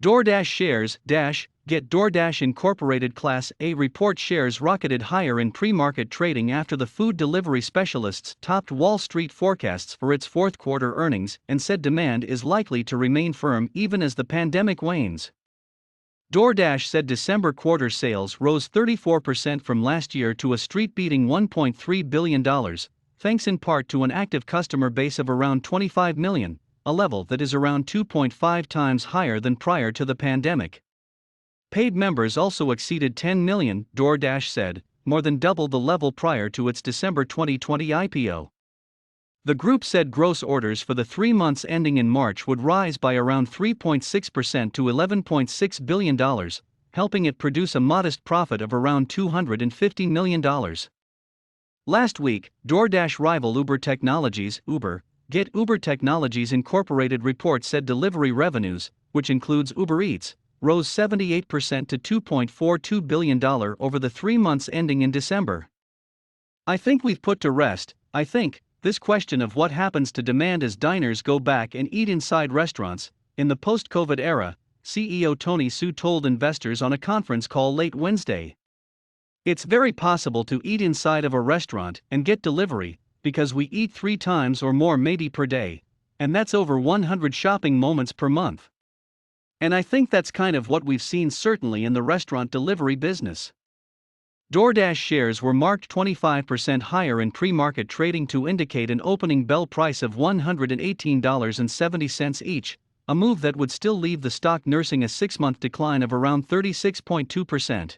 DoorDash shares, Get DoorDash Incorporated Class A report shares rocketed higher in pre-market trading after the food delivery specialists topped Wall Street forecasts for its fourth quarter earnings and said demand is likely to remain firm even as the pandemic wanes. DoorDash said December quarter sales rose 34% from last year to a street-beating $1.3 billion, thanks in part to an active customer base of around 25 million, a level that is around 2.5 times higher than prior to the pandemic. Paid members also exceeded 10 million, DoorDash said, more than double the level prior to its December 2020 IPO. The group said gross orders for the 3 months ending in March would rise by around 3.6% to $11.6 billion, helping it produce a modest profit of around $250 million. Last week, DoorDash rival Uber Technologies, Uber Technologies Incorporated report said delivery revenues, which includes Uber Eats, rose 78% to $2.42 billion over the 3 months ending in December. I think we've put to rest, this question of what happens to demand as diners go back and eat inside restaurants, in the post-COVID era, CEO Tony Xu told investors on a conference call late Wednesday. It's very possible to eat inside of a restaurant and get delivery, because we eat 3 times or more maybe per day, and that's over 100 shopping moments per month. And I think that's kind of what we've seen certainly in the restaurant delivery business. DoorDash shares were marked 25% higher in pre-market trading to indicate an opening bell price of $118.70 each, a move that would still leave the stock nursing a 6-month decline of around 36.2%.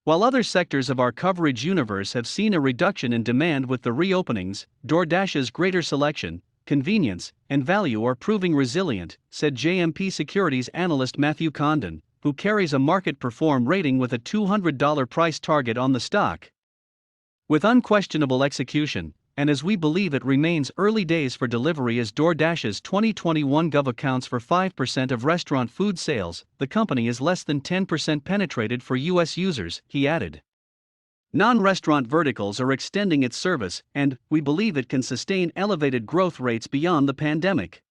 While other sectors of our coverage universe have seen a reduction in demand with the reopenings, DoorDash's greater selection, convenience, and value are proving resilient, said JMP Securities analyst Matthew Condon, who carries a market perform rating with a $200 price target on the stock. With unquestionable execution, and as we believe it remains early days for delivery as DoorDash's 2021 Gov accounts for 5% of restaurant food sales, the company is less than 10% penetrated for U.S. users, he added. Non-restaurant verticals are extending its service, and we believe it can sustain elevated growth rates beyond the pandemic.